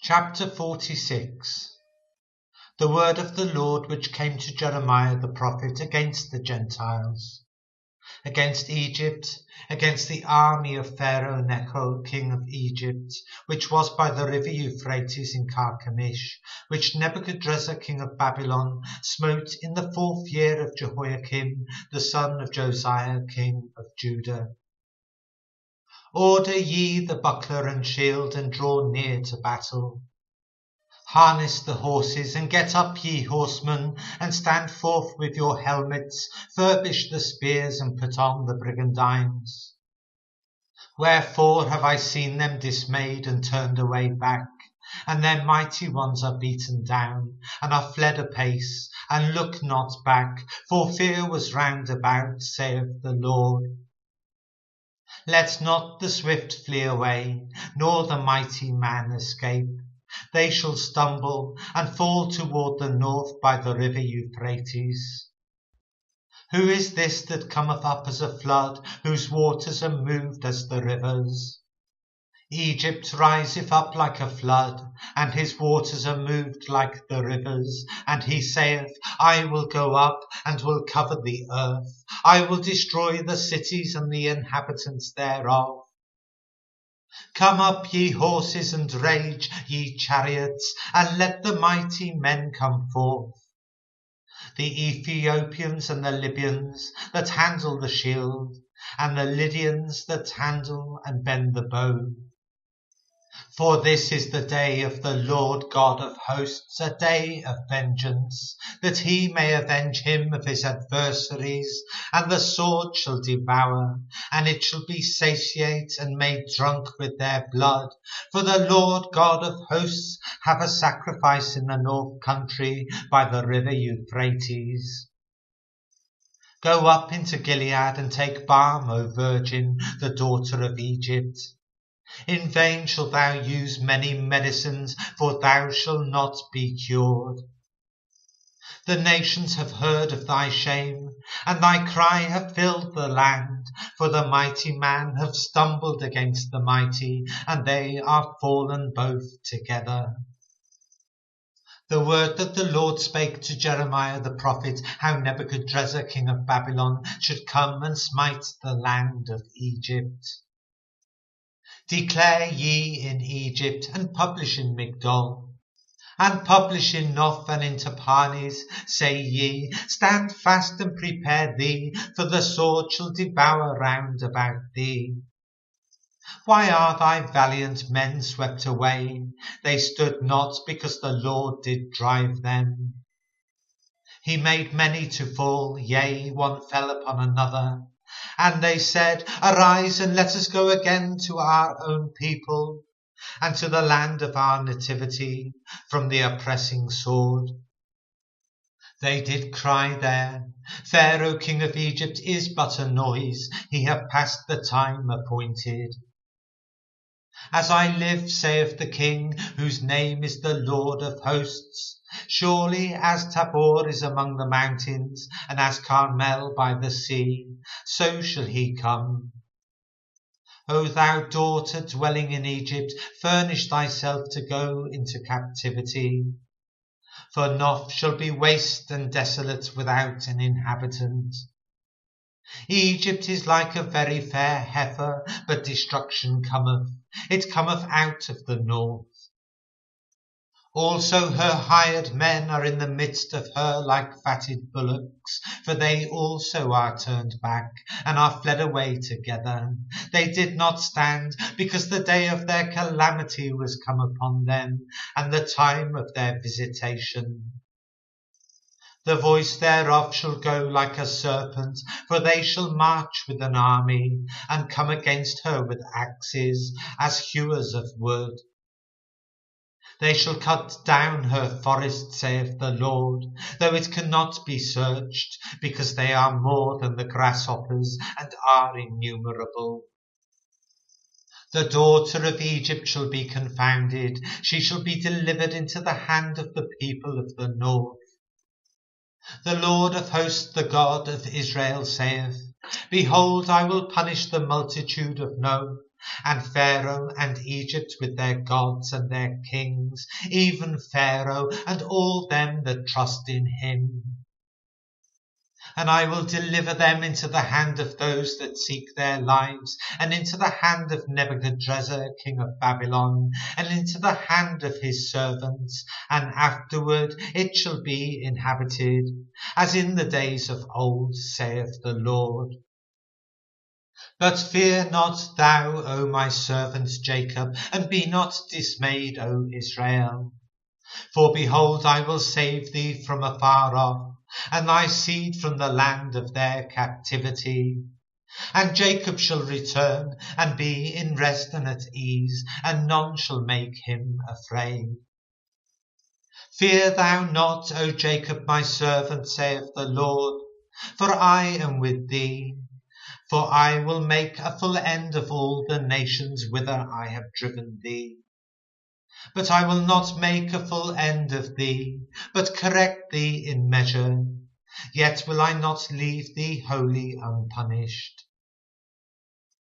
Chapter 46. The word of the Lord which came to Jeremiah the prophet against the Gentiles, against Egypt, against the army of Pharaoh Necho king of Egypt, which was by the river Euphrates in Carchemish, which Nebuchadrezzar king of Babylon smote in the 4th year of Jehoiakim the son of Josiah king of Judah. Order ye the buckler and shield, and draw near to battle. Harness the horses, and get up, ye horsemen, and stand forth with your helmets, furbish the spears, and put on the brigandines. Wherefore have I seen them dismayed and turned away back, and their mighty ones are beaten down, and are fled apace, and look not back, for fear was round about, saith the Lord. Let not the swift flee away, nor the mighty man escape. They shall stumble and fall toward the north by the river Euphrates. Who is this that cometh up as a flood, whose waters are moved as the rivers? Egypt riseth up like a flood, and his waters are moved like the rivers. And he saith, I will go up, and will cover the earth. I will destroy the cities and the inhabitants thereof. Come up, ye horses, and rage, ye chariots, and let the mighty men come forth. The Ethiopians and the Libyans that handle the shield, and the Lydians that handle and bend the bow. For this is the day of the Lord God of hosts, a day of vengeance, that he may avenge him of his adversaries, and the sword shall devour, and it shall be satiate and made drunk with their blood. For the Lord God of hosts hath a sacrifice in the north country by the river Euphrates. Go up into Gilead and take balm, O virgin, the daughter of Egypt. In vain shalt thou use many medicines, for thou shalt not be cured. The nations have heard of thy shame, and thy cry hath filled the land. For the mighty man hath stumbled against the mighty, and they are fallen both together. The word that the Lord spake to Jeremiah the prophet, how Nebuchadrezzar king of Babylon should come and smite the land of Egypt. Declare ye in Egypt, and publish in Migdol, and publish in Noph and in Tahpanhes. Say ye, stand fast and prepare thee, for the sword shall devour round about thee. Why are thy valiant men swept away? They stood not, because the Lord did drive them. He made many to fall, yea, one fell upon another. And they said, Arise, and let us go again to our own people, and to the land of our nativity, from the oppressing sword. They did cry there, Pharaoh king of Egypt is but a noise, he hath passed the time appointed. As I live, saith the King, whose name is the Lord of hosts, surely as Tabor is among the mountains, and as Carmel by the sea, so shall he come. O thou daughter dwelling in Egypt, furnish thyself to go into captivity. For Noph shall be waste and desolate without an inhabitant. Egypt is like a very fair heifer, but destruction cometh. It cometh out of the north. Also her hired men are in the midst of her like fatted bullocks, for they also are turned back, and are fled away together. They did not stand, because the day of their calamity was come upon them, and the time of their visitation. The voice thereof shall go like a serpent, for they shall march with an army, and come against her with axes, as hewers of wood. They shall cut down her forest, saith the Lord, though it cannot be searched, because they are more than the grasshoppers, and are innumerable. The daughter of Egypt shall be confounded, she shall be delivered into the hand of the people of the north. The Lord of hosts, the God of Israel, saith, Behold, I will punish the multitude of No, And Pharaoh and Egypt with their gods and their kings, even Pharaoh and all them that trust in him. And I will deliver them into the hand of those that seek their lives, and into the hand of Nebuchadrezzar king of Babylon, and into the hand of his servants, and afterward it shall be inhabited, as in the days of old, saith the Lord. But fear not thou, O my servant Jacob, and be not dismayed, O Israel. For behold, I will save thee from afar off, and thy seed from the land of their captivity. And Jacob shall return, and be in rest and at ease, and none shall make him afraid. Fear thou not, O Jacob my servant, saith the Lord, for I am with thee. For I will make a full end of all the nations whither I have driven thee. But I will not make a full end of thee, but correct thee in measure. Yet will I not leave thee wholly unpunished.